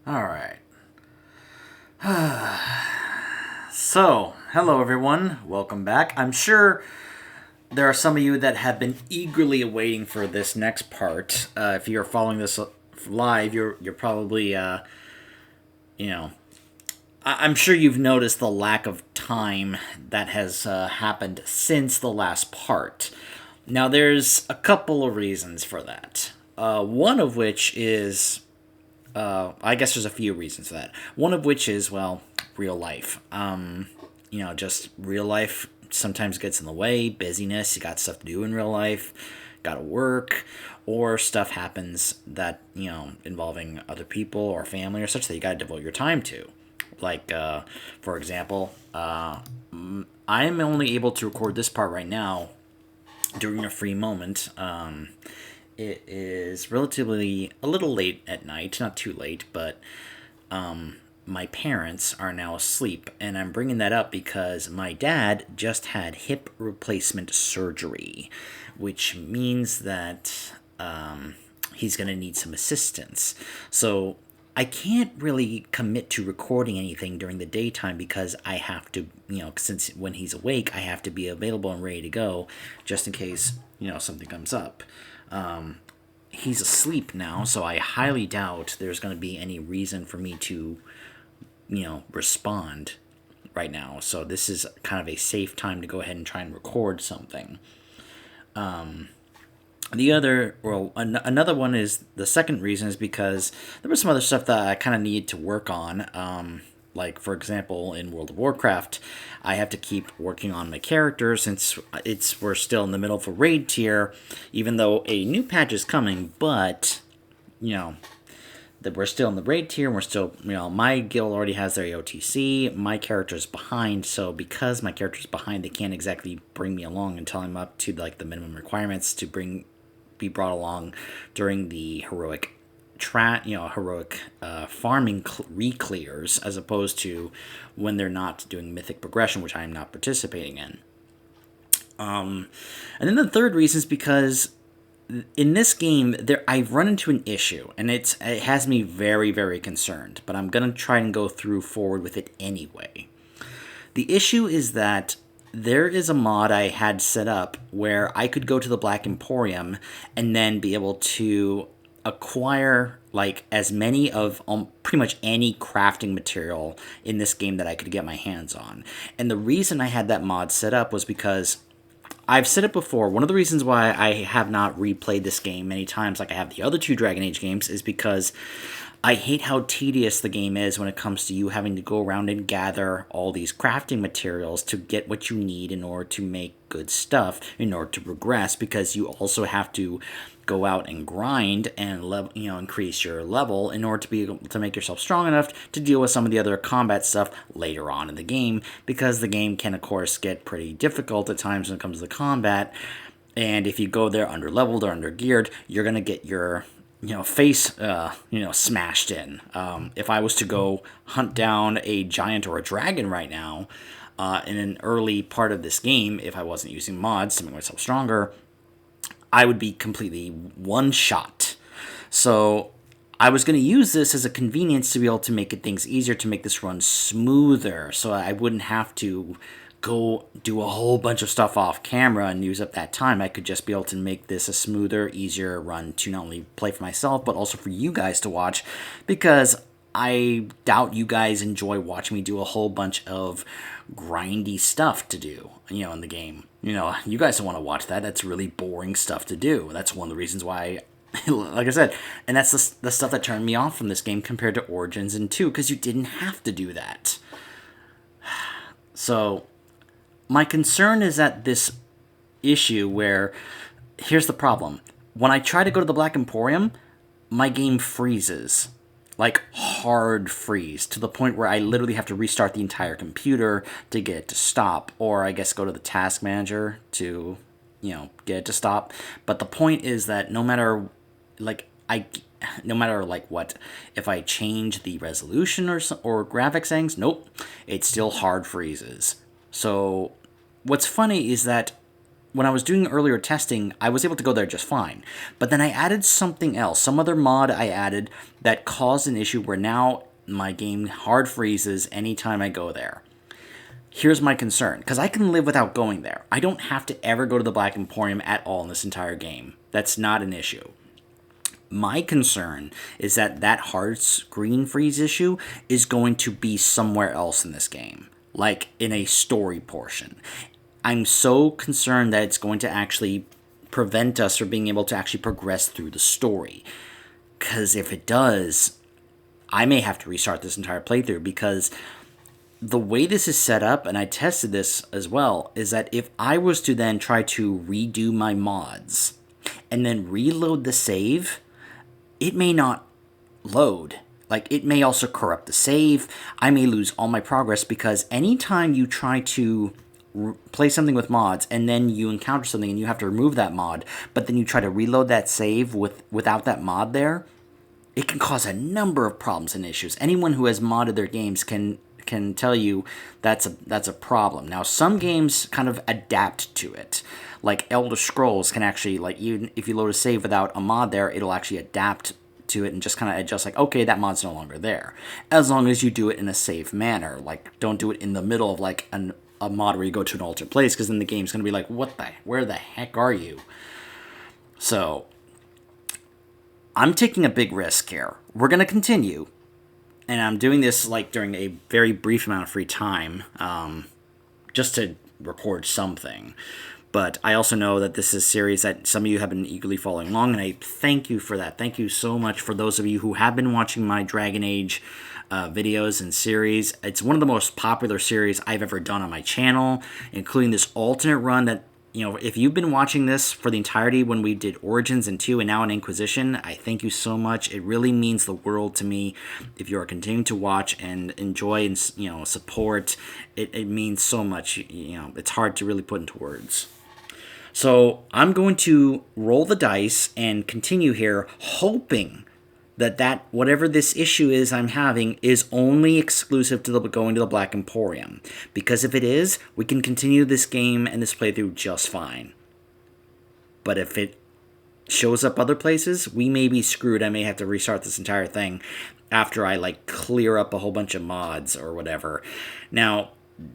All right. So, hello everyone. Welcome back. I'm sure there are some of you that have been eagerly awaiting for this next part. If you're following this live, you're probably you know I'm sure you've noticed the lack of time that has happened since the last part. Now, there's a couple of reasons for that. One of which is I guess there's a few reasons for that. One of which is, well, real life. Just real life sometimes gets in the way. Busyness, you got stuff to do in real life, gotta work, or stuff happens that, involving other people or family or such that you gotta devote your time to. Like, for example, I'm only able to record this part right now during a free moment. It is relatively a little late at night, not too late, but my parents are now asleep, and I'm bringing that up because my dad just had hip replacement surgery, which means that he's going to need some assistance. So I can't really commit to recording anything during the daytime because I have to, since when he's awake, I have to be available and ready to go just in case, something comes up. He's asleep now, so I highly doubt there's going to be any reason for me to, respond right now. So this is kind of a safe time to go ahead and try and record something. Another one is the second reason is because there was some other stuff that I kind of needed to work on. Like, for example, in World of Warcraft, I have to keep working on my character since we're still in the middle of a raid tier, even though a new patch is coming, but, that we're still in the raid tier, and we're still, my guild already has their AOTC, my character's behind, so because my character's behind, they can't exactly bring me along until I'm up to, the minimum requirements to be brought along during the heroic farming re-clears, as opposed to when they're not doing mythic progression, which I am not participating in. And then the third reason is because in this game, I've run into an issue, and it has me very, very concerned, but I'm going to try and go forward with it anyway. The issue is that there is a mod I had set up where I could go to the Black Emporium and then be able to acquire as many of pretty much any crafting material in this game that I could get my hands on. And the reason I had that mod set up was because I've said it before, one of the reasons why I have not replayed this game many times like I have the other two Dragon Age games is because I hate how tedious the game is when it comes to you having to go around and gather all these crafting materials to get what you need in order to make good stuff, in order to progress, because you also have to go out and grind and increase your level in order to be able to make yourself strong enough to deal with some of the other combat stuff later on in the game, because the game can, of course, get pretty difficult at times when it comes to the combat, and if you go there under-leveled or under-geared, you're going to get your face, smashed in. If I was to go hunt down a giant or a dragon right now, in an early part of this game, if I wasn't using mods to make myself stronger, I would be completely one-shot. So I was going to use this as a convenience to be able to make things easier, to make this run smoother, so I wouldn't have to go do a whole bunch of stuff off camera and use up that time. I could just be able to make this a smoother, easier run to not only play for myself, but also for you guys to watch, because I doubt you guys enjoy watching me do a whole bunch of grindy stuff to do, in the game. You guys don't want to watch that. That's really boring stuff to do. That's one of the reasons why, like I said, and that's the stuff that turned me off from this game compared to Origins and 2, because you didn't have to do that. So my concern is that this issue where, here's the problem. When I try to go to the Black Emporium, my game freezes. Hard freeze, to the point where I literally have to restart the entire computer to get it to stop, or I guess go to the task manager to, get it to stop. But the point is that no matter what, if I change the resolution or graphics settings, nope, it still hard freezes. So what's funny is that when I was doing earlier testing, I was able to go there just fine. But then I added something else, some other mod I added that caused an issue where now my game hard freezes anytime I go there. Here's my concern, because I can live without going there. I don't have to ever go to the Black Emporium at all in this entire game. That's not an issue. My concern is that that hard screen freeze issue is going to be somewhere else in this game, like in a story portion. I'm so concerned that it's going to actually prevent us from being able to actually progress through the story. Because if it does, I may have to restart this entire playthrough, because the way this is set up, and I tested this as well, is that if I was to then try to redo my mods and then reload the save, it may not load. Like, it may also corrupt the save. I may lose all my progress, because anytime you try to play something with mods and then you encounter something and you have to remove that mod, but then you try to reload that save without that mod there, it can cause a number of problems and issues. Anyone who has modded their games can tell you that's a problem. Now, some games kind of adapt to it. Like Elder Scrolls can actually, like, even if you load a save without a mod there, it'll actually adapt to it and just kind of adjust, like, okay, that mod's no longer there. As long as you do it in a safe manner. Like, don't do it in the middle of, like, a mod where you go to an altered place, because then the game's going to be like, where the heck are you? So, I'm taking a big risk here. We're going to continue. And I'm doing this, like, during a very brief amount of free time, just to record something. But I also know that this is a series that some of you have been eagerly following along, and I thank you for that. Thank you so much for those of you who have been watching my Dragon Age videos and series. It's one of the most popular series I've ever done on my channel, including this alternate run that, you know, if you've been watching this for the entirety when we did Origins and 2 and now in Inquisition, I thank you so much. It really means the world to me. If you are continuing to watch and enjoy and, you know, support, it means so much. You know, it's hard to really put into words. So I'm going to roll the dice and continue here, hoping that whatever this issue is I'm having is only exclusive to going to the Black Emporium. Because if it is, we can continue this game and this playthrough just fine. But if it shows up other places, we may be screwed. I may have to restart this entire thing after I, like, clear up a whole bunch of mods or whatever. Now,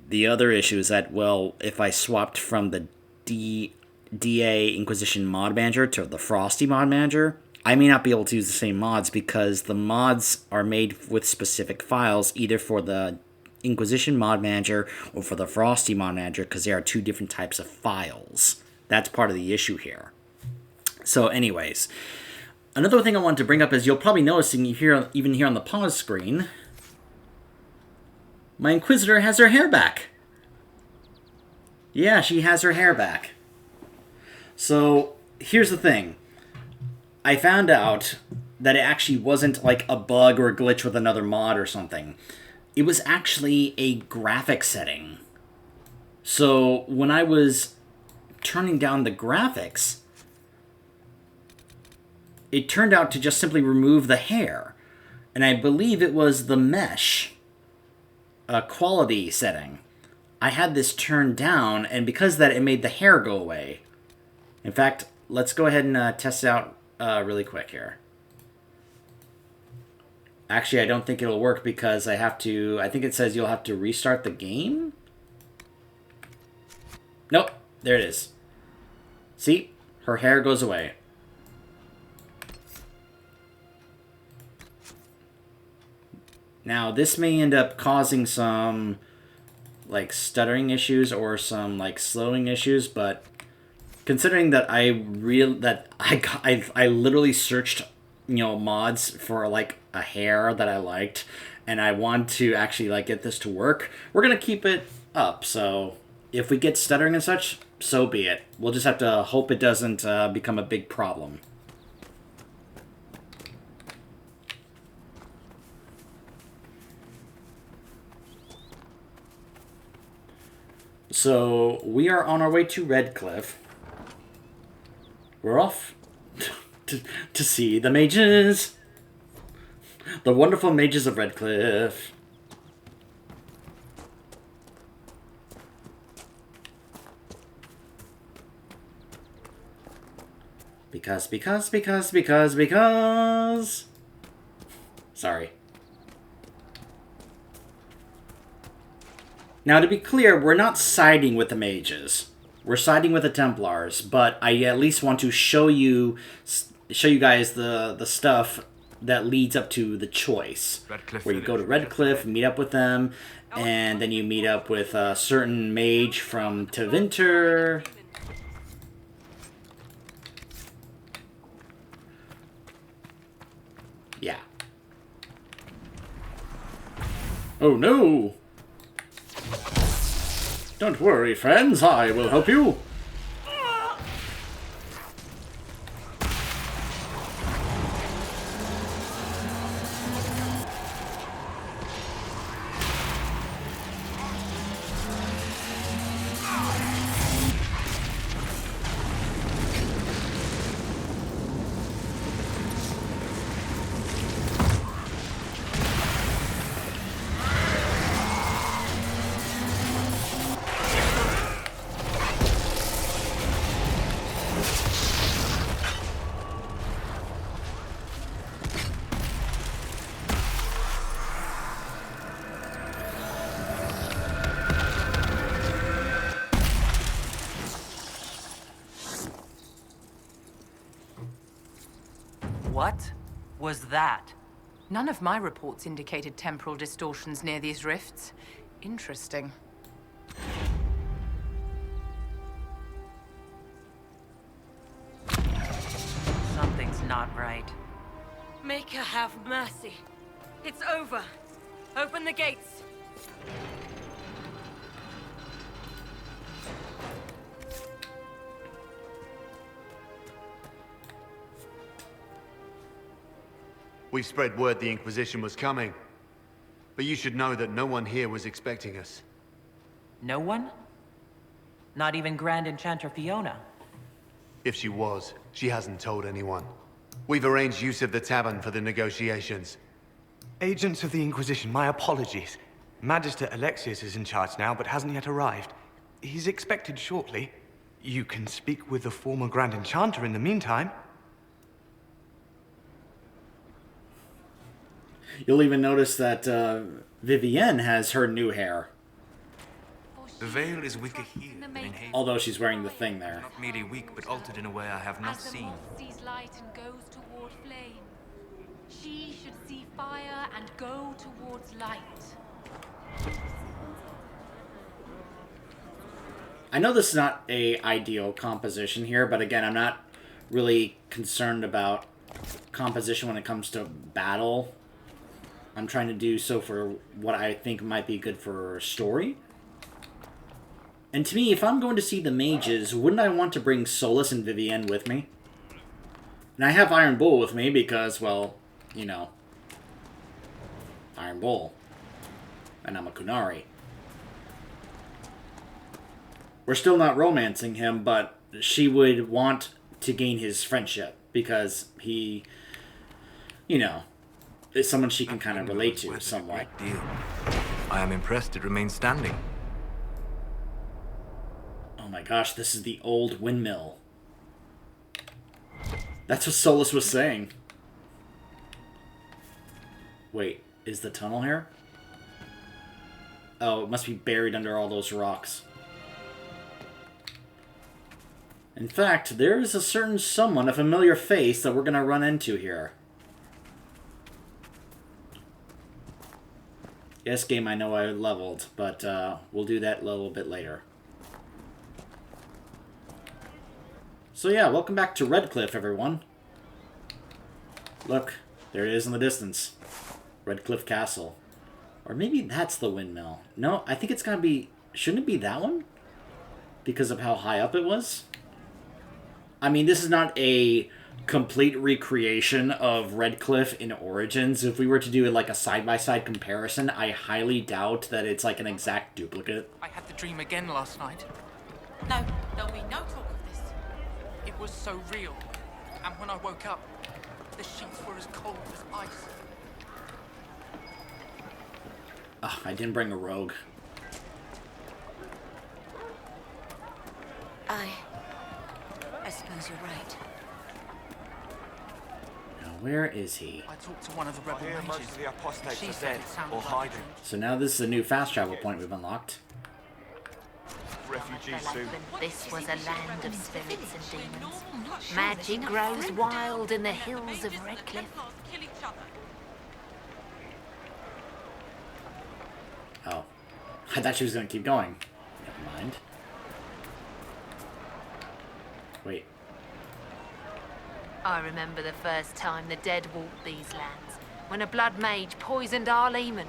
the other issue is that, well, if I swapped from the DAI Inquisition mod manager to the Frosty mod manager, I may not be able to use the same mods, because the mods are made with specific files, either for the Inquisition mod manager or for the Frosty mod manager, because they are two different types of files. That's part of the issue here. So anyways, another thing I wanted to bring up is, you'll probably notice, and you hear even here on the pause screen, my Inquisitor has her hair back. Yeah, she has her hair back. So here's the thing. I found out that it actually wasn't like a bug or a glitch with another mod or something. It was actually a graphic setting. So when I was turning down the graphics, it turned out to just simply remove the hair. And I believe it was the mesh quality setting. I had this turned down, and because of that, it made the hair go away. In fact, let's go ahead and test it out really quick here. Actually, I don't think it'll work, because I think it says you'll have to restart the game? Nope, there it is. See? Her hair goes away. Now, this may end up causing some, like, stuttering issues or some, like, slowing issues, but considering that I literally searched, you know, mods for, like, a hair that I liked, and I want to actually, like, get this to work, we're gonna keep it up. So if we get stuttering and such, so be it. We'll just have to hope it doesn't become a big problem. So we are on our way to Redcliffe. We're off to see the mages. The wonderful mages of Redcliffe. Because. Sorry. Now, to be clear, we're not siding with the mages. We're siding with the Templars, but I at least want to show you guys the stuff that leads up to the choice. Redcliffe where you go to Redcliffe, meet up with them, and then you meet up with a certain mage from Tevinter. Yeah. Oh no! Don't worry, friends, I will help you. What was that? None of my reports indicated temporal distortions near these rifts. Interesting. Something's not right. Maker have mercy. It's over. Open the gates. We spread word the Inquisition was coming. But you should know that no one here was expecting us. No one? Not even Grand Enchanter Fiona? If she was, she hasn't told anyone. We've arranged use of the tavern for the negotiations. Agents of the Inquisition, my apologies. Magister Alexius is in charge now, but hasn't yet arrived. He's expected shortly. You can speak with the former Grand Enchanter in the meantime. You'll even notice that Vivienne has her new hair. The veil is weaker here than in Haven. Although she's wearing the thing there. Not merely weak, but altered in a way I have not As the seen. moth sees light and goes toward flame, she should see fire and go towards light. I know this is not a ideal composition here, but again, I'm not really concerned about composition when it comes to battle. I'm trying to do so for what I think might be good for story. And to me, if I'm going to see the mages, wouldn't I want to bring Solus and Vivienne with me? And I have Iron Bull with me because, well, you know, Iron Bull. And I'm a Kunari. We're still not romancing him, but she would want to gain his friendship because he, you know, is someone she can kind of relate to somewhat. Deal. I am impressed it remains standing. Oh my gosh, this is the old windmill. That's what Solus was saying. Wait, is the tunnel here? Oh, it must be buried under all those rocks. In fact, there is a certain someone, a familiar face, that we're going to run into here. Yes, game, I know I leveled, but we'll do that a little bit later. So yeah, welcome back to Redcliffe, everyone. Look, there it is in the distance. Redcliffe Castle. Or maybe that's the windmill. No, I think it's gotta be... Shouldn't it be that one? Because of how high up it was? I mean, this is not a complete recreation of Redcliffe in Origins. If we were to do like a side-by-side comparison, I highly doubt that it's like an exact duplicate. I had the dream again last night. No, there'll be no talk of this. It was so real. And when I woke up, the sheets were as cold as ice. Ugh, I didn't bring a rogue. I suppose you're right. Where is he? I talked to one of the rebel Here, most mages. of the apostates She are said dead it sounded or like hiding. So now this is a new fast travel point we've unlocked. Refugees soon. This was a land of spirits and demons. Magic grows wild in the hills of Redcliffe. Oh. I thought she was going to keep going. Never mind. Wait. I remember the first time the dead walked these lands, when a blood mage poisoned our leman.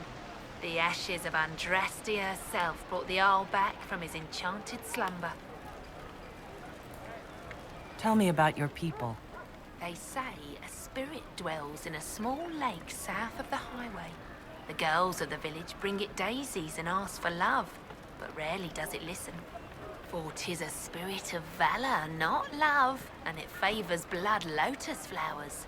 The ashes of Andraste herself brought the Arl back from his enchanted slumber. Tell me about your people. They say a spirit dwells in a small lake south of the highway. The girls of the village bring it daisies and ask for love, but rarely does it listen. For 'tis a spirit of valor, not love, and it favors blood lotus flowers.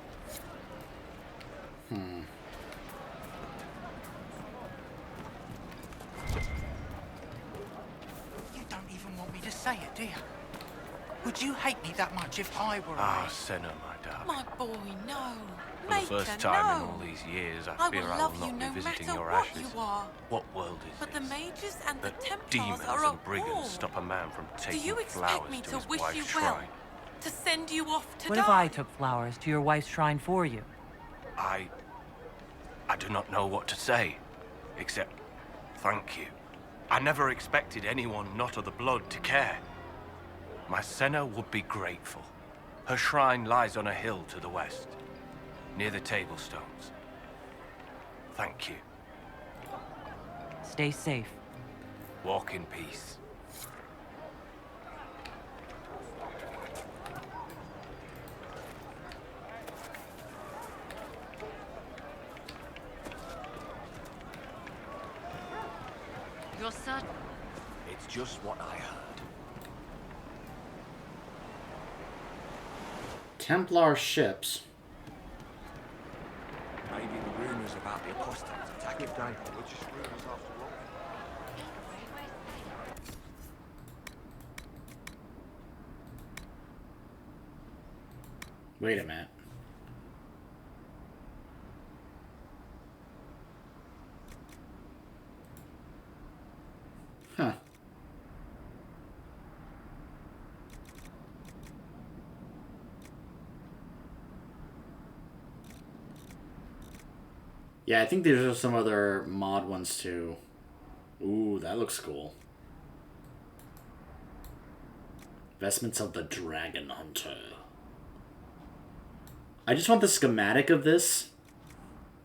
You don't even want me to say it, do you? Would you hate me that much if I were Ah, away? Senna, my darling. My boy, no. For Make the first her time in know. all these years, I I fear will I love will you not no be visiting matter your what ashes. you are. What world is But the this? mages and the That Templars demons are and at brigands war. stop a man from Do taking you flowers expect me to to his wish wife's you well? shrine. To send you off to What die? if I took flowers to your wife's shrine for you? I do not know what to say, except thank you. I never expected anyone not of the blood to care. My Senna would be grateful. Her shrine lies on a hill to the west, near the table stones. Thank you. Stay safe. Walk in peace. You're certain? It's just what I heard. Templar ships. Maybe the rumors about the apostates attacking Dragon were just rumors after all. Wait a minute. Huh. Yeah, I think there's some other mod ones too. Ooh, that looks cool. Vestments of the Dragon Hunter. I just want the schematic of this.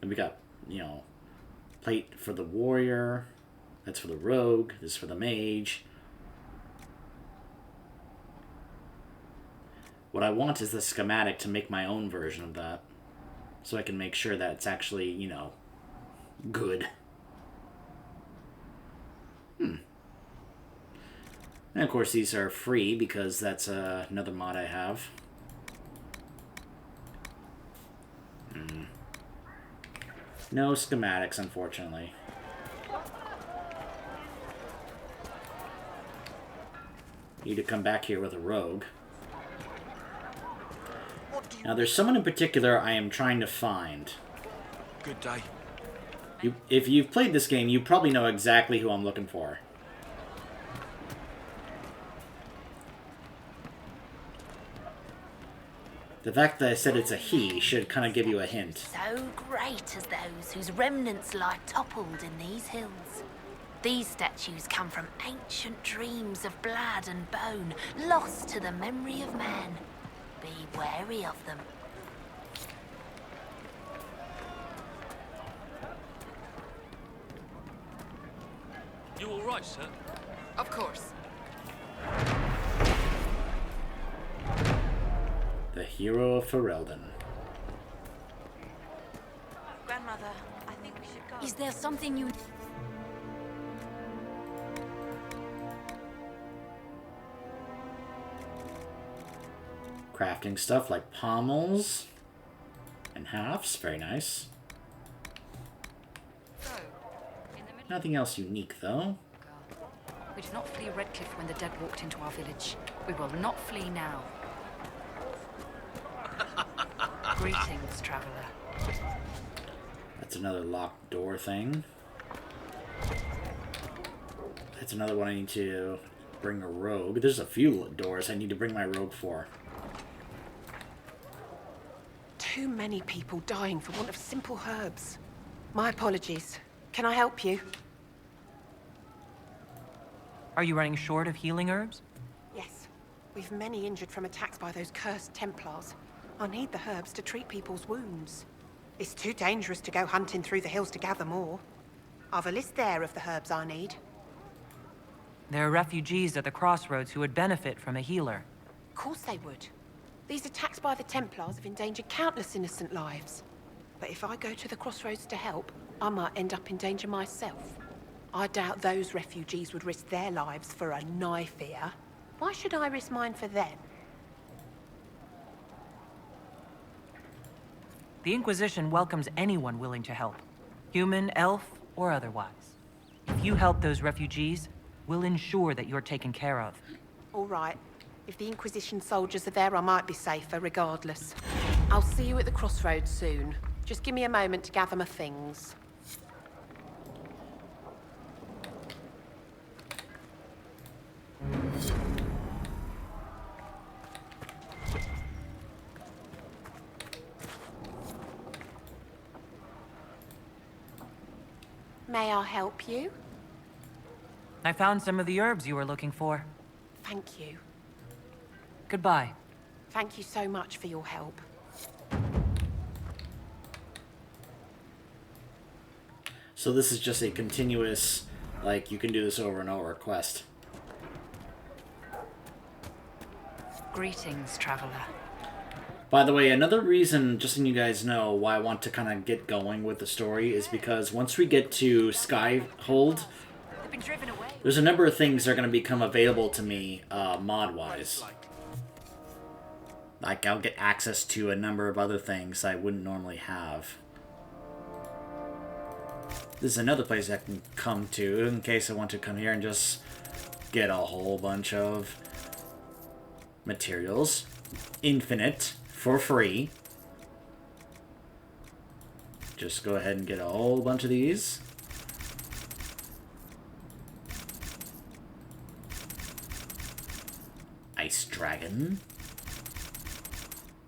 And we got, you know, plate for the warrior. That's for the rogue. This is for the mage. What I want is the schematic to make my own version of that. So I can make sure that it's actually, you know, good. And of course these are free because that's another mod I have. No schematics, unfortunately. Need to come back here with a rogue. Now, there's someone in particular I am trying to find. Good day. If you've played this game, you probably know exactly who I'm looking for. The fact that I said it's a he should kind of give you a hint. So great as those whose remnants lie toppled in these hills. These statues come from ancient dreams of blood and bone, lost to the memory of man. Be wary of them. You all right, sir? Of course. The hero of Ferelden. Grandmother, I think we should go. Is there something you... Crafting stuff like pommels and halves. Very nice. Nothing else unique, though. We did not flee Redcliffe when the dead walked into our village. We will not flee now. Greetings, traveler. That's another locked door thing. That's another one I need to bring a rogue. There's a few doors I need to bring my rogue for. Too many people dying for want of simple herbs. My apologies. Can I help you? Are you running short of healing herbs? Yes. We've many injured from attacks by those cursed Templars. I need the herbs to treat people's wounds. It's too dangerous to go hunting through the hills to gather more. I've a list there of the herbs I need. There are refugees at the crossroads who would benefit from a healer. Of course they would. These attacks by the Templars have endangered countless innocent lives. But if I go to the crossroads to help, I might end up in danger myself. I doubt those refugees would risk their lives for a knife here. Why should I risk mine for them? The Inquisition welcomes anyone willing to help. Human, elf, or otherwise. If you help those refugees, we'll ensure that you're taken care of. All right. If the Inquisition soldiers are there, I might be safer regardless. I'll see you at the crossroads soon. Just give me a moment to gather my things. May I help you? I found some of the herbs you were looking for. Thank you. Goodbye. Thank you so much for your help. So this is just a continuous, like, you can do this over and over quest. Greetings, traveler. By the way, another reason, just so you guys know, why I want to kind of get going with the story is because once we get to Skyhold, there's a number of things that are going to become available to me, mod-wise. Like, I'll get access to a number of other things I wouldn't normally have. This is another place I can come to in case I want to come here and just get a whole bunch of materials. Infinite. For free. Just go ahead and get a whole bunch of these. Ice Dragon.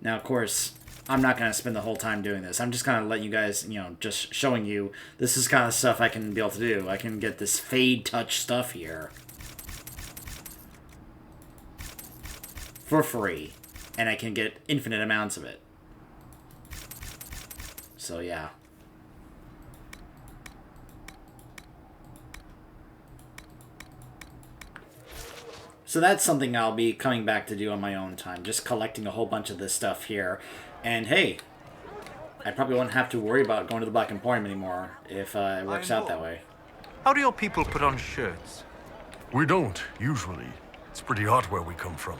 Now, of course, I'm not going to spend the whole time doing this. I'm just kind of letting you guys, you know, just showing you this is kind of stuff I can be able to do. I can get this Fade Touch stuff here. For free. And I can get infinite amounts of it. So, yeah. So that's something I'll be coming back to do on my own time. Just collecting a whole bunch of this stuff here. And hey, I probably won't have to worry about going to the Black Emporium anymore if it works out that way. How do your people put on shirts? We don't, usually. It's pretty hot where we come from.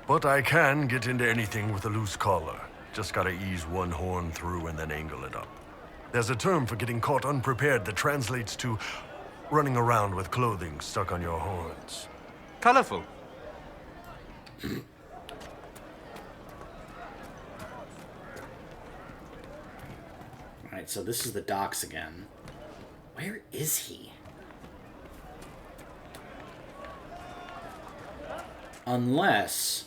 But I can get into anything with a loose collar. Just gotta ease one horn through and then angle it up. There's a term for getting caught unprepared that translates to running around with clothing stuck on your horns. Colorful. Alright, so this is the docks again. Where is he? Unless,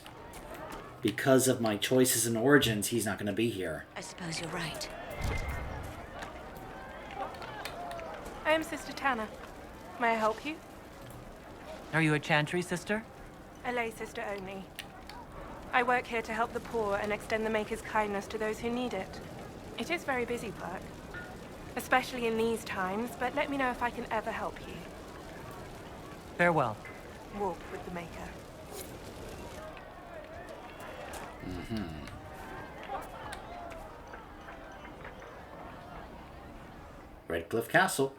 because of my choices and origins, he's not going to be here. I suppose you're right. I am Sister Tanner. May I help you? Are you a Chantry sister? A lay sister only. I work here to help the poor and extend the Maker's kindness to those who need it. It is very busy work, especially in these times, but let me know if I can ever help you. Farewell. Walk with the Maker. Redcliffe Castle.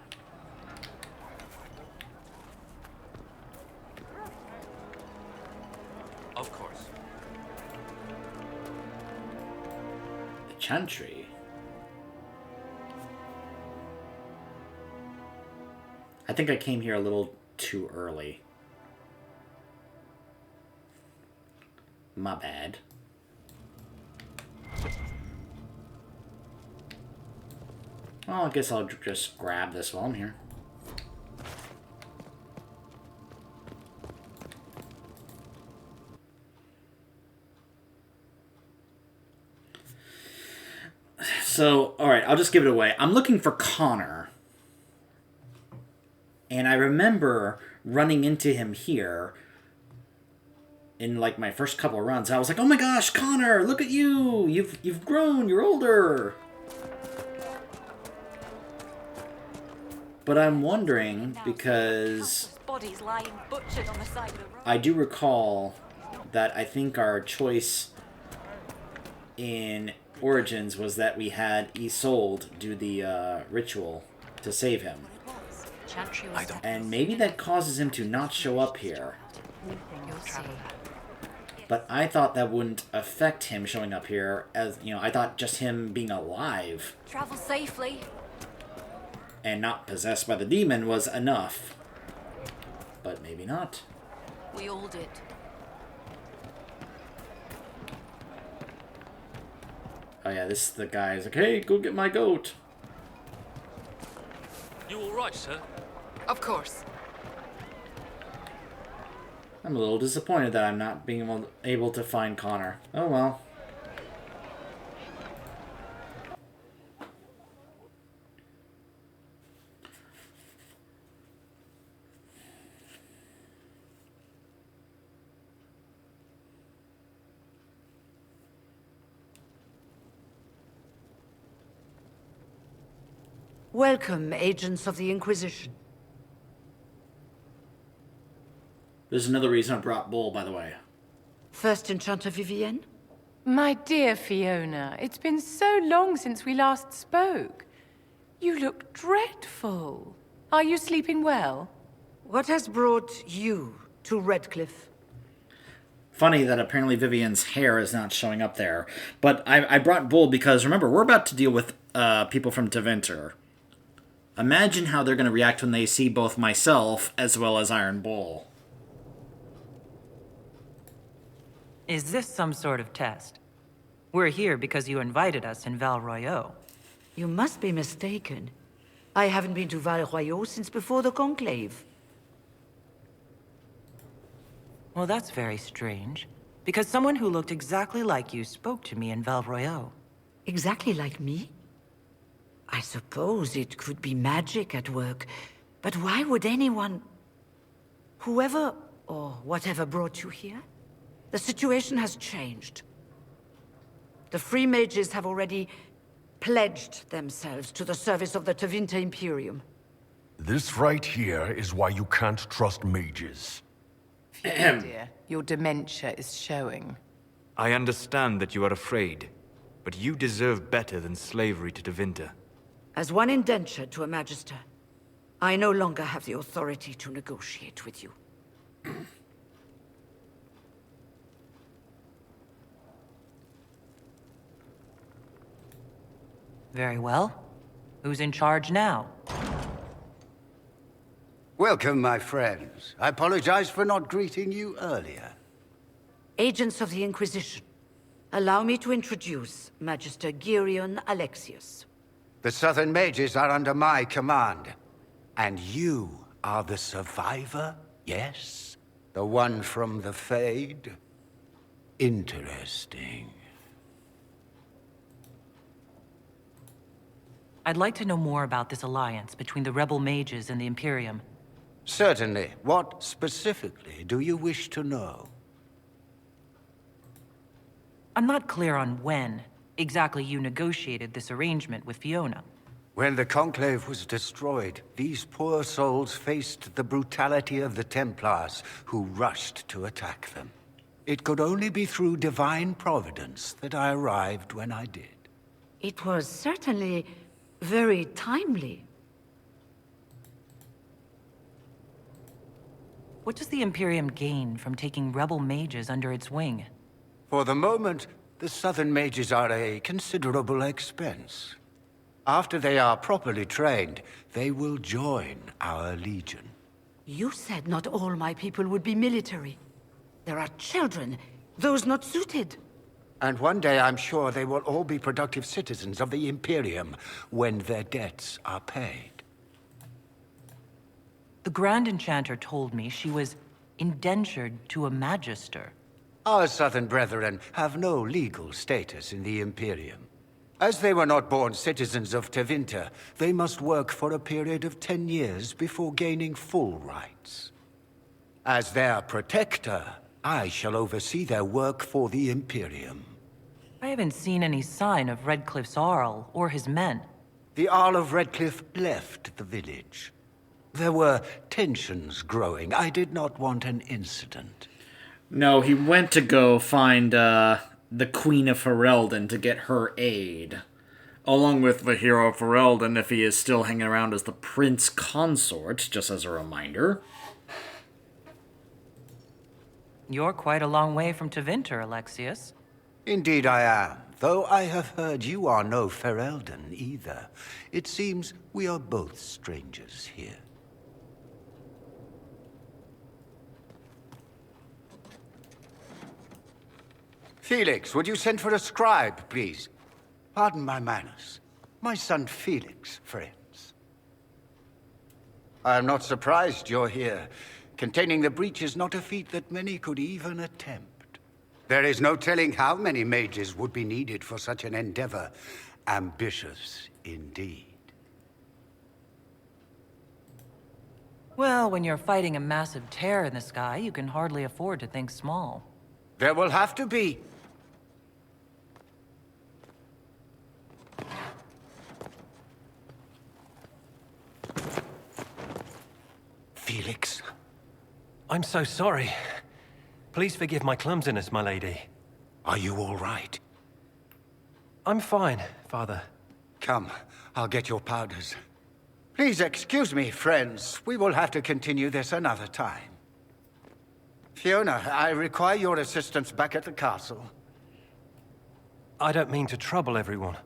Of course. The Chantry. I think I came here a little too early. My bad. Well, I guess I'll just grab this while I'm here. So, alright, I'll just give it away. I'm looking for Connor. And I remember running into him here in like my first couple of runs. I was like, "Oh my gosh, Connor, look at you! You've grown, you're older." But I'm wondering because bodies lying butchered on the side of the road. I do recall that I think our choice in Origins was that we had Isolde do the ritual to save him. And maybe that causes him to not show up here. But I thought that wouldn't affect him showing up here, as, you know, I thought just him being alive Travel safely. and not possessed by the demon was enough. But maybe not. We all did. Oh yeah, this is the guy who's like, "Hey, go get my goat." You all right, sir? Of course. I'm a little disappointed that I'm not being able to find Connor. Oh well. Welcome, agents of the Inquisition. There's another reason I brought Bull, by the way. First Enchanter Vivienne? My dear Fiona, it's been so long since we last spoke. You look dreadful. Are you sleeping well? What has brought you to Redcliffe? Funny that apparently Vivian's hair is not showing up there. But I brought Bull because, remember, we're about to deal with people from Tevinter. Imagine how they're going to react when they see both myself as well as Iron Bull. Is this some sort of test? We're here because you invited us in Val Royeaux. You must be mistaken. I haven't been to Val Royeaux since before the Conclave. Well, that's very strange. Because someone who looked exactly like you spoke to me in Val Royeaux. Exactly like me? I suppose it could be magic at work, but why would anyone... Whoever or whatever brought you here? The situation has changed. The Free Mages have already pledged themselves to the service of the Tevinter Imperium. This right here is why you can't trust mages. Fiona, dear, your dementia is showing. I understand that you are afraid, but you deserve better than slavery to Tevinter. As one indentured to a Magister, I no longer have the authority to negotiate with you. Very well. Who's in charge now? Welcome, my friends. I apologize for not greeting you earlier. Agents of the Inquisition, allow me to introduce Magister Girion Alexius. The Southern Mages are under my command. And you are the survivor, yes? The one from the Fade? Interesting. I'd like to know more about this alliance between the rebel mages and the Imperium. Certainly. What specifically do you wish to know? I'm not clear on when exactly you negotiated this arrangement with Fiona. When the Conclave was destroyed, these poor souls faced the brutality of the Templars, who rushed to attack them. It could only be through divine providence that I arrived when I did. It was certainly very timely. What does the Imperium gain from taking rebel mages under its wing? For the moment, the Southern Mages are a considerable expense. After they are properly trained, they will join our Legion. You said not all my people would be military. There are children, those not suited. And one day I'm sure they will all be productive citizens of the Imperium when their debts are paid. The Grand Enchanter told me she was indentured to a Magister. Our southern brethren have no legal status in the Imperium. As they were not born citizens of Tevinter, they must work for a period of 10 years before gaining full rights. As their protector, I shall oversee their work for the Imperium. I haven't seen any sign of Redcliffe's Arl or his men. The Arl of Redcliffe left the village. There were tensions growing. I did not want an incident. No, he went to go find the Queen of Ferelden to get her aid. Along with the hero of Ferelden, if he is still hanging around as the Prince Consort, just as a reminder. You're quite a long way from Tevinter, Alexius. Indeed I am, though I have heard you are no Ferelden either. It seems we are both strangers here. Felix, would you send for a scribe, please? Pardon my manners. My son Felix, friends. I am not surprised you're here. Containing the breach is not a feat that many could even attempt. There is no telling how many mages would be needed for such an endeavor. Ambitious, indeed. Well, when you're fighting a massive tear in the sky, you can hardly afford to think small. There will have to be. Felix. I'm so sorry. Please forgive my clumsiness, my lady. Are you all right? I'm fine, Father. Come, I'll get your powders. Please excuse me, friends. We will have to continue this another time. Fiona, I require your assistance back at the castle. I don't mean to trouble everyone.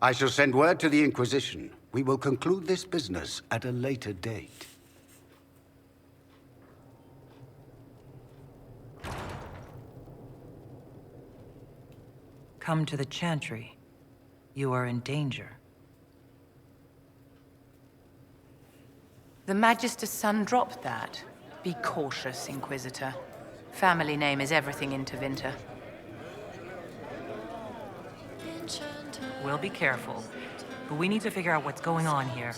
I shall send word to the Inquisition. We will conclude this business at a later date. Come to the Chantry. You are in danger. The Magister's son dropped that. Be cautious, Inquisitor. Family name is everything in Tevinter. We'll be careful, but we need to figure out what's going on here.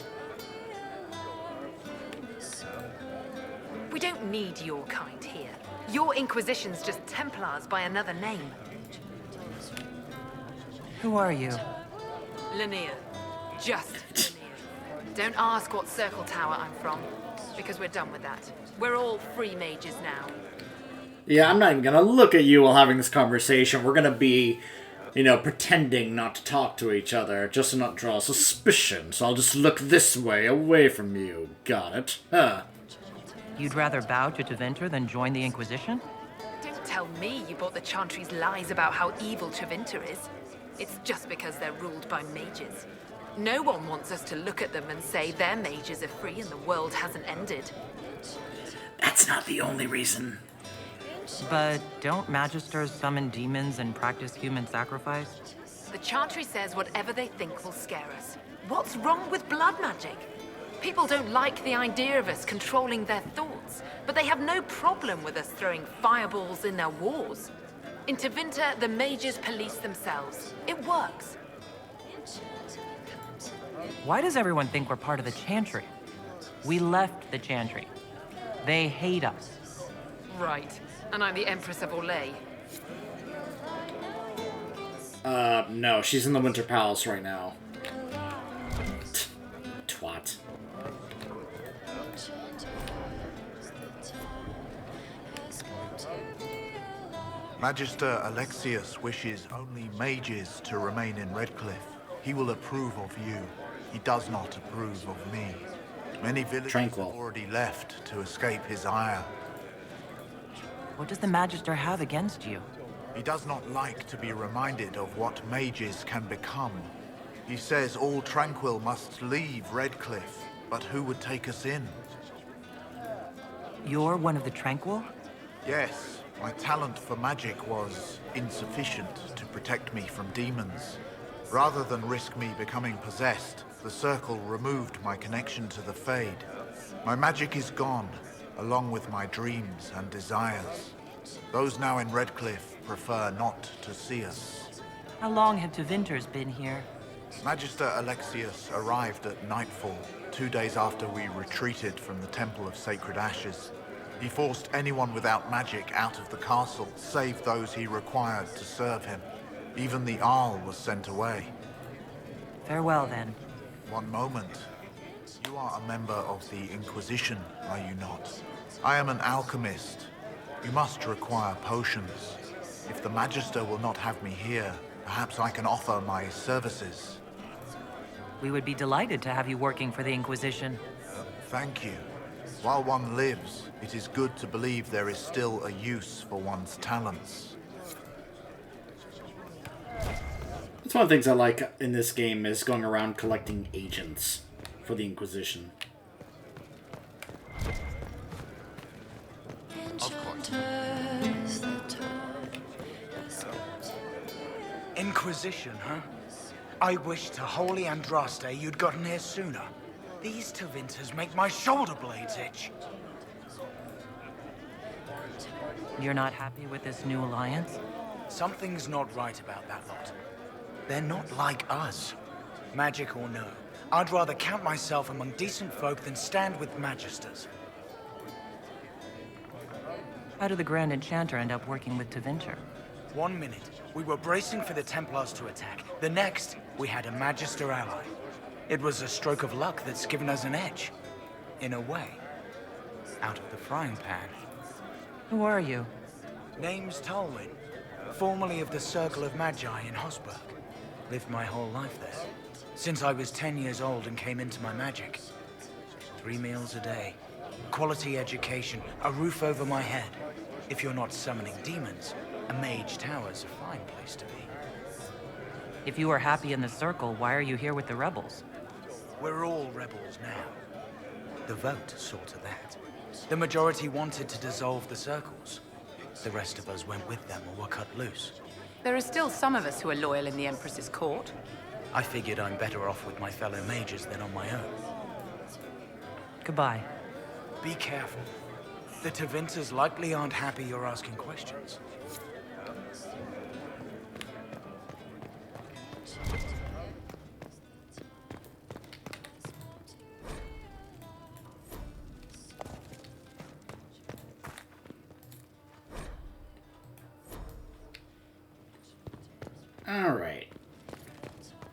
We don't need your kind here. Your Inquisition's just Templars by another name. Who are you? Linnea. Just Linnea. Don't ask what Circle Tower I'm from, because we're done with that. We're all free mages now. Yeah, I'm not even gonna look at you while having this conversation. We're gonna be, you know, pretending not to talk to each other, just to not draw suspicion. So I'll just look this way, away from you. Got it? Huh. You'd rather bow to Tevinter than join the Inquisition? Don't tell me you bought the Chantry's lies about how evil Tevinter is. It's just because they're ruled by mages. No one wants us to look at them and say their mages are free and the world hasn't ended. That's not the only reason. But don't Magisters summon demons and practice human sacrifice? The Chantry says whatever they think will scare us. What's wrong with blood magic? People don't like the idea of us controlling their thoughts, but they have no problem with us throwing fireballs in their wars. In Tevinter, the mages police themselves. It works. Why does everyone think we're part of the Chantry? We left the Chantry. They hate us. Right. And I'm the Empress of Orlais. No, she's in the Winter Palace right now. Twat. Magister Alexius wishes only mages to remain in Redcliffe. He will approve of you. He does not approve of me. Many villagers have already left to escape his ire. What does the Magister have against you? He does not like to be reminded of what mages can become. He says all Tranquil must leave Redcliffe, but who would take us in? You're one of the Tranquil? Yes, My talent for magic was insufficient to protect me from demons. Rather than risk me becoming possessed, the Circle removed my connection to the Fade. My magic is gone, along with my dreams and desires. Those now in Redcliffe prefer not to see us. How long have Tevinters been here? Magister Alexius arrived at nightfall, 2 days after we retreated from the Temple of Sacred Ashes. He forced anyone without magic out of the castle, save those he required to serve him. Even the Arl was sent away. Farewell, then. One moment. You are a member of the Inquisition, are you not? I am an alchemist. You must require potions. If the Magister will not have me here, perhaps I can offer my services. We would be delighted to have you working for the Inquisition. Thank you. While one lives, it is good to believe there is still a use for one's talents. That's one of the things I like in this game is going around collecting agents for the Inquisition. Inquisition, huh? I wish to holy Andraste you'd gotten here sooner. These Tevinters make my shoulder blades itch. You're not happy with this new alliance? Something's not right about that lot. They're not like us. Magic or no, I'd rather count myself among decent folk than stand with Magisters. How did the Grand Enchanter end up working with Tevinter? 1 minute, we were bracing for the Templars to attack. The next, we had a Magister ally. It was a stroke of luck that's given us an edge. In a way. Out of the frying pan. Who are you? Name's Tolwyn. Formerly of the Circle of Magi in Hosberg. Lived my whole life there. Since I was 10 years old and came into my magic. 3 meals a day. Quality education. A roof over my head. If you're not summoning demons, a mage tower's a fine place to be. If you are happy in the Circle, why are you here with the rebels? We're all rebels now. The vote saw to that. The majority wanted to dissolve the Circles. The rest of us went with them or were cut loose. There are still some of us who are loyal in the Empress's court. I figured I'm better off with my fellow mages than on my own. Goodbye. Be careful. The Tevinters likely aren't happy you're asking questions. Alright.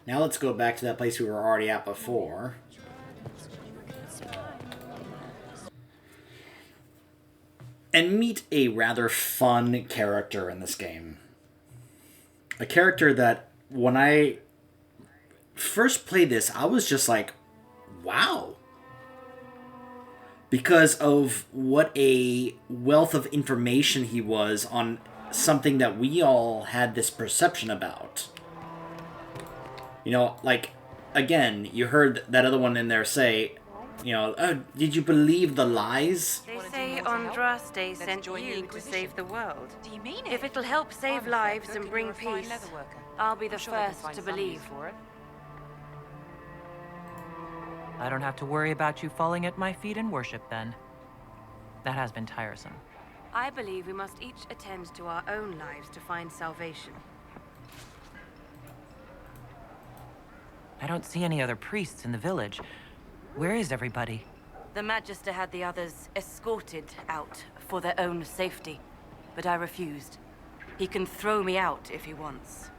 Now let's go back to that place we were already at before. And meet a rather fun character in this game. A character that, when I first played this, I was just like, wow. Because of what a wealth of information he was on something that we all had this perception about. You know, like, again, you heard that other one in there say, you know, oh, did you believe the lies? They say Andraste sent you to save the world. Do you mean it? If it'll help save lives and bring peace, I'll be the first to believe. I don't have to worry about you falling at my feet in worship, then. That has been tiresome. I believe we must each attend to our own lives to find salvation. I don't see any other priests in the village. Where is everybody? The Magister had the others escorted out for their own safety, but I refused. He can throw me out if he wants.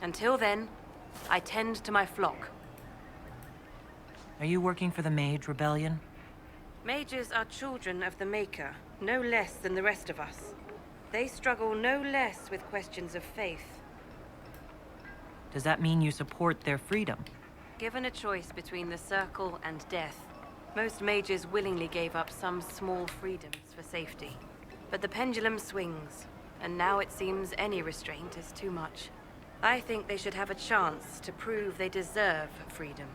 Until then, I tend to my flock. Are you working for the Mage Rebellion? Mages are children of the Maker, no less than the rest of us. They struggle no less with questions of faith. Does that mean you support their freedom? Given a choice between the Circle and death, most mages willingly gave up some small freedoms for safety. But the pendulum swings, and now it seems any restraint is too much. I think they should have a chance to prove they deserve freedom.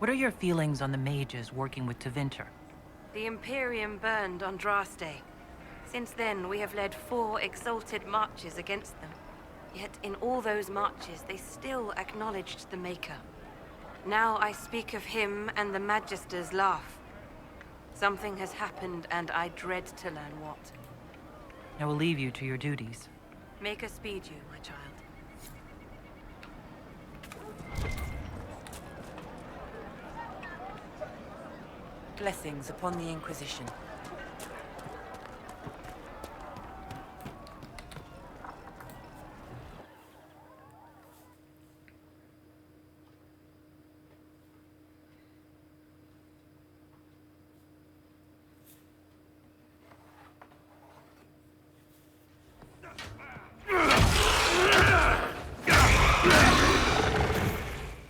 What are your feelings on the mages working with Tevinter? The Imperium burned Andraste. Since then, we have led 4 exalted marches against them. Yet in all those marches, they still acknowledged the Maker. Now I speak of him and the Magisters laugh. Something has happened, and I dread to learn what. I will leave you to your duties. Maker speed you, my child. Blessings upon the Inquisition.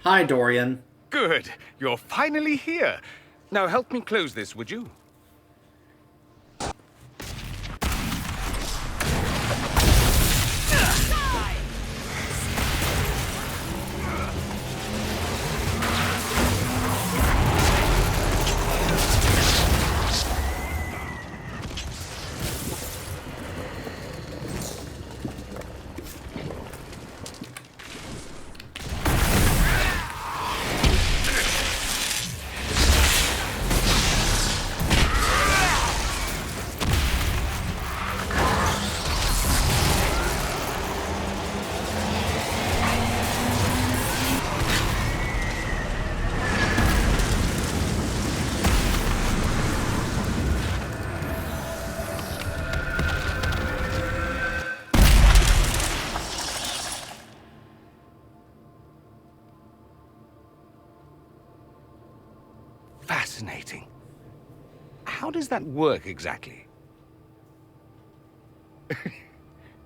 Hi, Dorian. Good. You're finally here. Now help me close this, would you? Fascinating. How does that work exactly?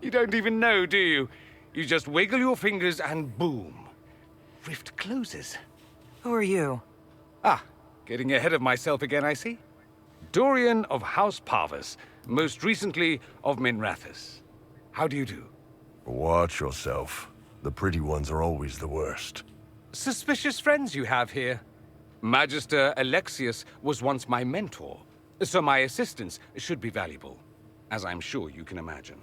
You don't even know, do you? You just wiggle your fingers and boom. Rift closes. Who are you? Ah, getting ahead of myself again, I see. Dorian of House Parvus, most recently of Minrathous. How do you do? Watch yourself. The pretty ones are always the worst. Suspicious friends you have here. Magister Alexius was once my mentor, so my assistance should be valuable, as I'm sure you can imagine.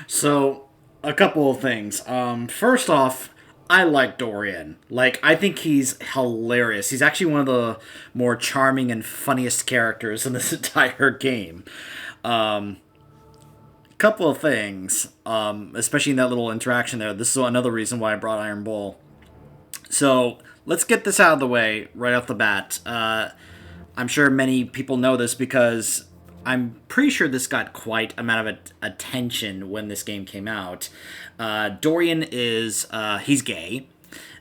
So, a couple of things. First off, I like Dorian. I think he's hilarious. He's actually one of the more charming and funniest characters in this entire game. Couple of things, especially in that little interaction there. This is another reason why I brought Iron Bull. So, let's get this out of the way right off the bat. I'm sure many people know this because I'm pretty sure this got quite amount of attention when this game came out. Dorian is, he's gay,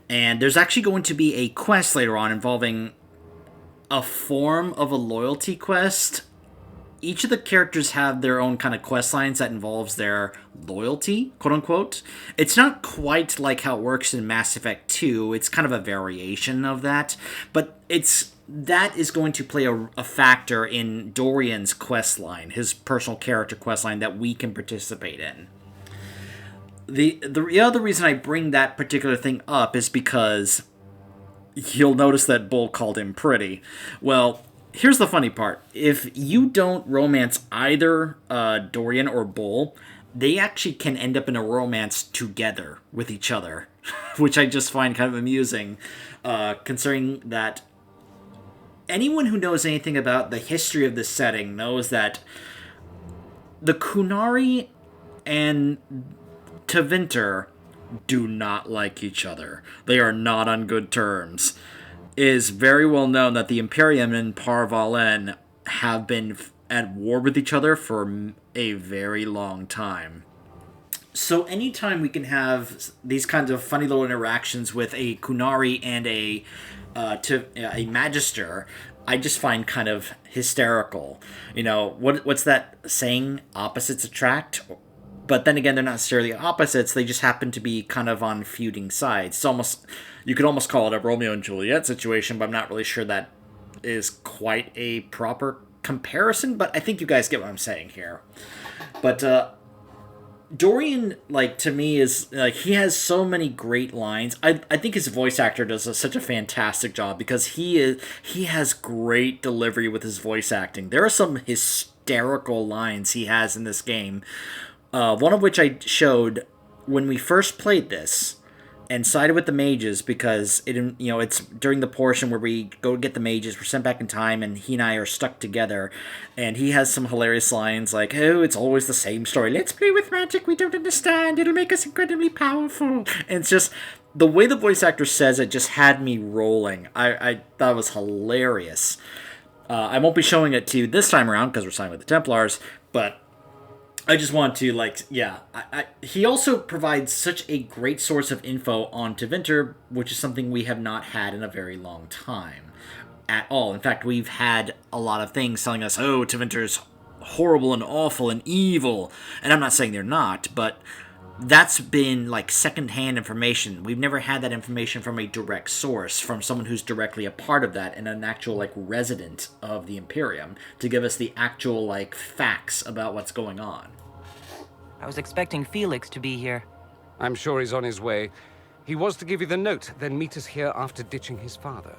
and there's actually going to be a quest later on involving a form of a loyalty quest. Each of the characters have their own kind of quest lines that involves their loyalty, quote-unquote. It's not quite like how it works in Mass Effect 2. It's kind of a variation of that. But that is going to play a factor in Dorian's quest line, his personal character quest line that we can participate in. The other reason I bring that particular thing up is because you'll notice that Bull called him pretty. Well, here's the funny part. If you don't romance either Dorian or Bull, they actually can end up in a romance together with each other, which I just find kind of amusing, considering that anyone who knows anything about the history of this setting knows that the Kunari and Tevinter do not like each other. They are not on good terms. It is very well known that the Imperium and Par Valen have been at war with each other for a very long time. So anytime we can have these kinds of funny little interactions with a Kunari and a Magister, I just find kind of hysterical. You know, what's that saying? Opposites attract? But then again, they're not necessarily opposites. They just happen to be kind of on feuding sides. It's almost, you could almost call it a Romeo and Juliet situation, but I'm not really sure that is quite a proper comparison. But I think you guys get what I'm saying here. But Dorian, to me, is, he has so many great lines. I think his voice actor does such a fantastic job because he has great delivery with his voice acting. There are some hysterical hysterical lines he has in this game. One of which I showed when we first played this, and sided with the mages because it's during the portion where we go get the mages, we're sent back in time, and he and I are stuck together, and he has some hilarious lines like, "Oh, it's always the same story. Let's play with magic we don't understand. It'll make us incredibly powerful." And it's just the way the voice actor says it just had me rolling. I thought it was hilarious. I won't be showing it to you this time around because we're signing with the Templars, but I just want to, he also provides such a great source of info on Tevinter, which is something we have not had in a very long time at all. In fact, we've had a lot of things telling us, oh, Tevinter's horrible and awful and evil. And I'm not saying they're not, but that's been, secondhand information. We've never had that information from a direct source, from someone who's directly a part of that and an actual, resident of the Imperium to give us the actual, facts about what's going on. I was expecting Felix to be here. I'm sure he's on his way. He was to give you the note, then meet us here after ditching his father.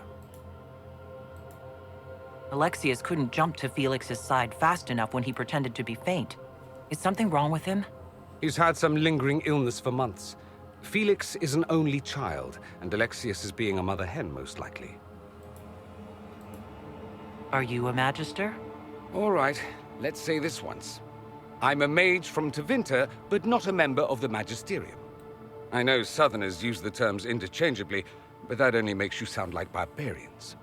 Alexius couldn't jump to Felix's side fast enough when he pretended to be faint. Is something wrong with him? He's had some lingering illness for months. Felix is an only child, and Alexius is being a mother hen, most likely. Are you a Magister? All right, let's say this once. I'm a mage from Tevinter, but not a member of the Magisterium. I know Southerners use the terms interchangeably, but that only makes you sound like barbarians.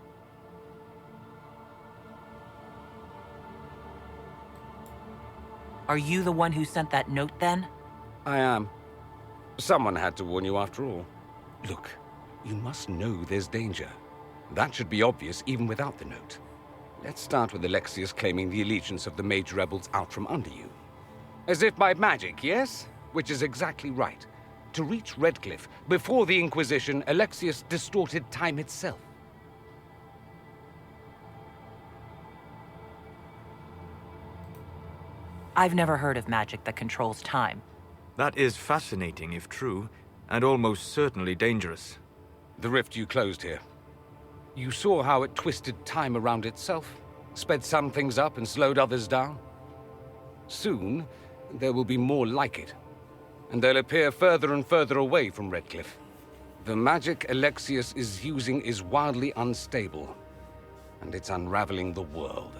Are you the one who sent that note, then? I am. Someone had to warn you after all. Look, you must know there's danger. That should be obvious even without the note. Let's start with Alexius claiming the allegiance of the mage rebels out from under you. As if by magic, yes? Which is exactly right. To reach Redcliffe, before the Inquisition, Alexius distorted time itself. I've never heard of magic that controls time. That is fascinating if true, and almost certainly dangerous. The rift you closed here. You saw how it twisted time around itself, sped some things up and slowed others down. Soon, there will be more like it, and they'll appear further and further away from Redcliffe. The magic Alexius is using is wildly unstable, and it's unraveling the world.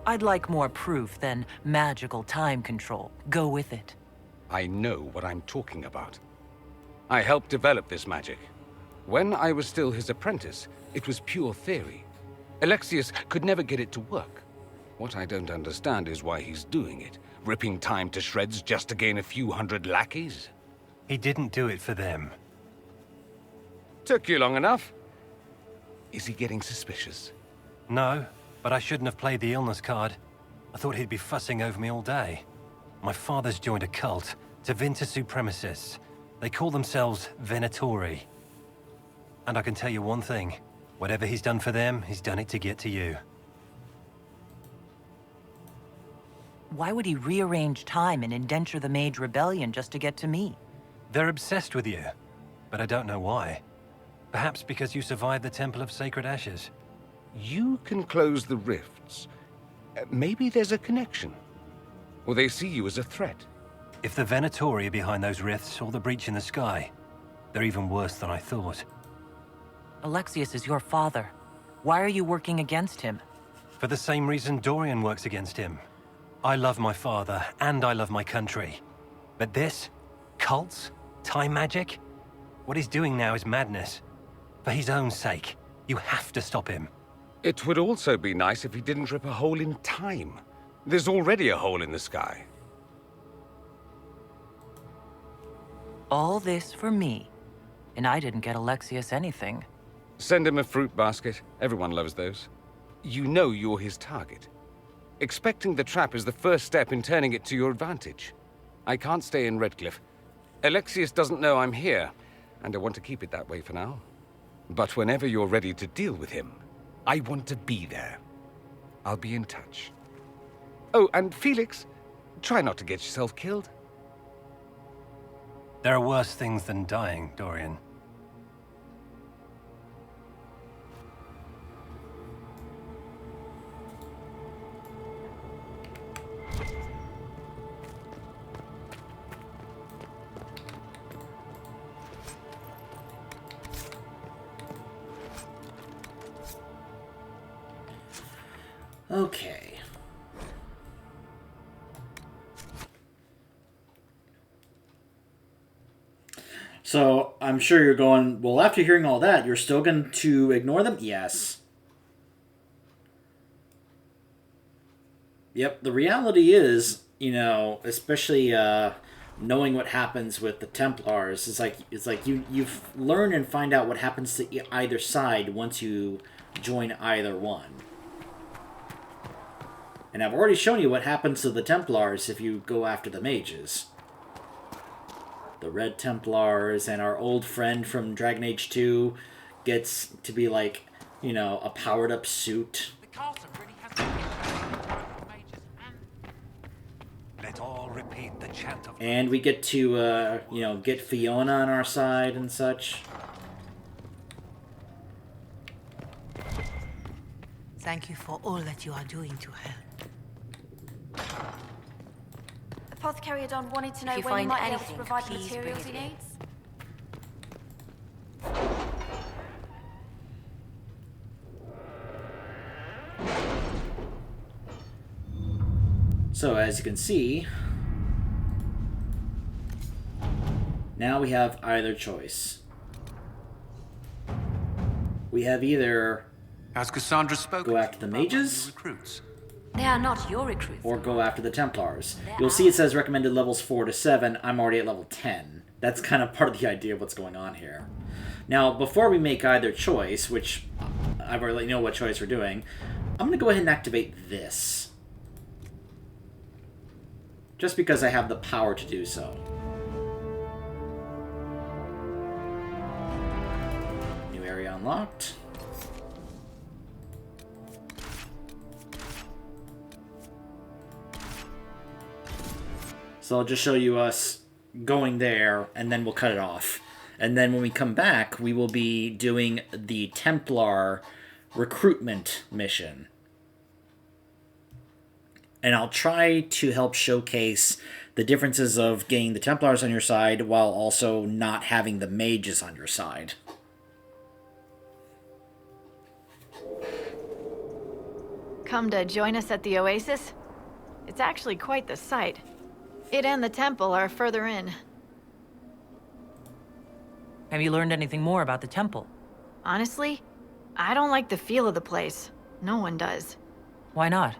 I'd like more proof than magical time control. Go with it. I know what I'm talking about. I helped develop this magic. When I was still his apprentice, it was pure theory. Alexius could never get it to work. What I don't understand is why he's doing it, ripping time to shreds just to gain a few hundred lackeys. He didn't do it for them. Took you long enough. Is he getting suspicious? No, but I shouldn't have played the illness card. I thought he'd be fussing over me all day. My father's joined a cult, Tevinter Supremacists. They call themselves Venatori. And I can tell you one thing. Whatever he's done for them, he's done it to get to you. Why would he rearrange time and indenture the Mage Rebellion just to get to me? They're obsessed with you, but I don't know why. Perhaps because you survived the Temple of Sacred Ashes. You can close the rifts. Maybe there's a connection. Or they see you as a threat. If the Venatori are behind those rifts or the breach in the sky, they're even worse than I thought. Alexius is your father. Why are you working against him? For the same reason Dorian works against him. I love my father, and I love my country. But this? Cults? Time magic? What he's doing now is madness. For his own sake, you have to stop him. It would also be nice if he didn't rip a hole in time. There's already a hole in the sky. All this for me. And I didn't get Alexius anything. Send him a fruit basket. Everyone loves those. You know you're his target. Expecting the trap is the first step in turning it to your advantage. I can't stay in Redcliffe. Alexius doesn't know I'm here, and I want to keep it that way for now. But whenever you're ready to deal with him, I want to be there. I'll be in touch. Oh, and Felix, try not to get yourself killed. There are worse things than dying, Dorian. Okay. So, I'm sure you're going, well, after hearing all that, you're still going to ignore them? Yes. Yep, the reality is, you know, especially knowing what happens with the Templars, it's like you learn and find out what happens to either side once you join either one. And I've already shown you what happens to the Templars if you go after the mages. The Red Templars, and our old friend from Dragon Age 2 gets to be like, you know, a powered up suit. Let all repeat the chant of... And we get to, you know, get Fiona on our side and such. Thank you for all that you are doing to help. Apothecary Adon wanted to know If you when he find might be able to anything, provide the please materials he bring it in. needs. So, as you can see, now we have either choice. We have either Has Cassandra spoken go after the mages, recruits? They are not your recruits. or go after the Templars. You'll see it says recommended levels 4 to 7. I'm already at level 10. That's kind of part of the idea of what's going on here. Now, before we make either choice, which I've already let you know what choice we're doing, I'm going to go ahead and activate this. Just because I have the power to do so. New area unlocked. So I'll just show you us going there, and then we'll cut it off. And then when we come back, we will be doing the Templar recruitment mission. And I'll try to help showcase the differences of getting the Templars on your side while also not having the mages on your side. Come to join us at the Oasis? It's actually quite the sight. It and the temple are further in. Have you learned anything more about the temple? Honestly, I don't like the feel of the place. No one does. Why not?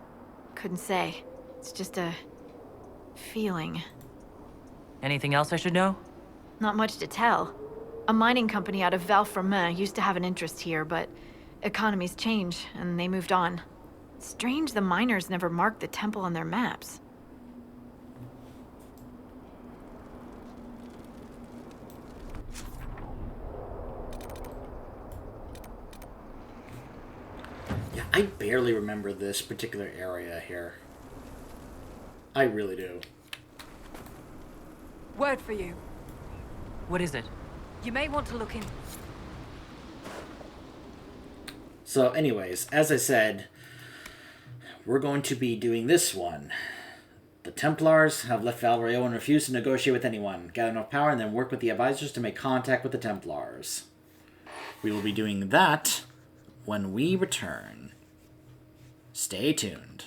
Couldn't say. It's just a... feeling. Anything else I should know? Not much to tell. A mining company out of Val-Fremin used to have an interest here, but economies change, and they moved on. Strange the miners never marked the temple on their maps. Yeah, I barely remember this particular area here. I really do. Word for you. What is it? You may want to look in. So anyways, as I said, we're going to be doing this one. The Templars have left Valrio and refused to negotiate with anyone. Gather enough power and then work with the advisors to make contact with the Templars. We will be doing that when we return. Stay tuned.